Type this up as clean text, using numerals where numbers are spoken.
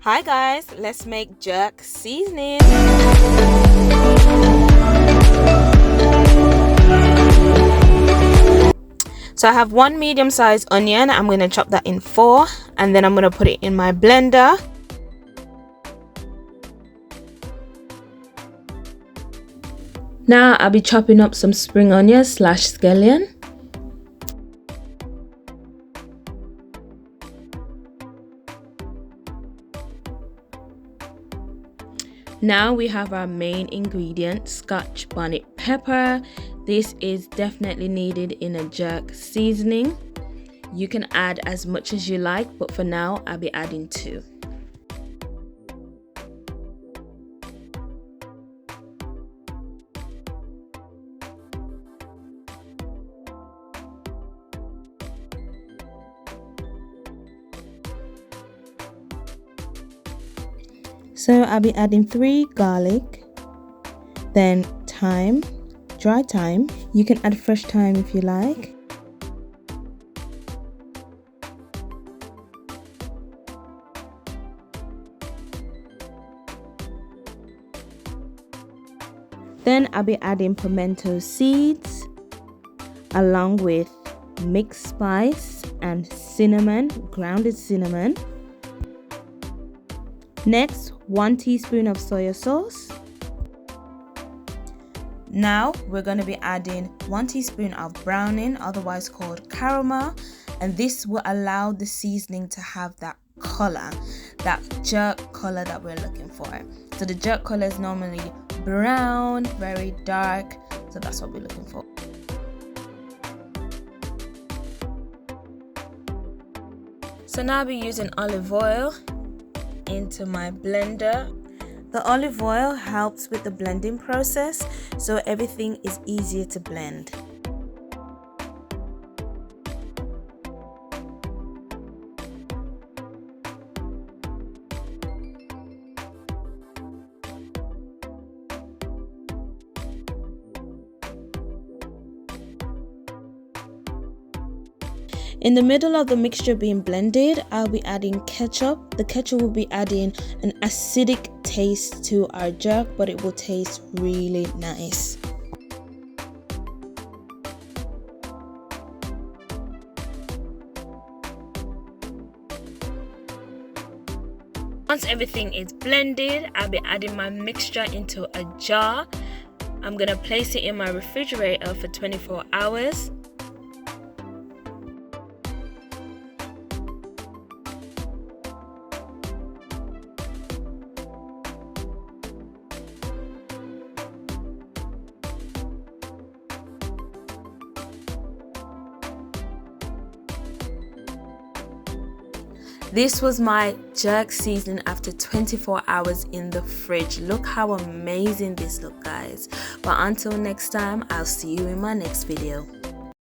Hi guys, let's make jerk seasoning. So I have one medium-sized onion. I'm going to chop that in 4 and then I'm going to put it in my blender. Now I'll be chopping up some spring onion / scallion. Now we have our main ingredient, Scotch bonnet pepper. This is definitely needed in a jerk seasoning. You can add as much as you like, but for now I'll be adding 2. So I'll be adding 3 garlic, then thyme, dry thyme. You can add fresh thyme if you like. Then I'll be adding pimento seeds along with mixed spice and cinnamon, grounded cinnamon. Next, 1 teaspoon of soy sauce. Now we're going to be adding 1 teaspoon of browning, otherwise called caramel, and this will allow the seasoning to have that color, that jerk color that we're looking for. So the jerk color is normally brown, very dark, so that's what we're looking for. So now I'll be using olive oil into my blender. The olive oil helps with the blending process, so everything is easier to blend. In the middle of the mixture being blended, I'll be adding ketchup. The ketchup will be adding an acidic taste to our jerk, but it will taste really nice. Once everything is blended, I'll be adding my mixture into a jar. I'm gonna place it in my refrigerator for 24 hours. This was my jerk seasoning after 24 hours in the fridge. Look how amazing this looks, guys. But until next time, I'll see you in my next video.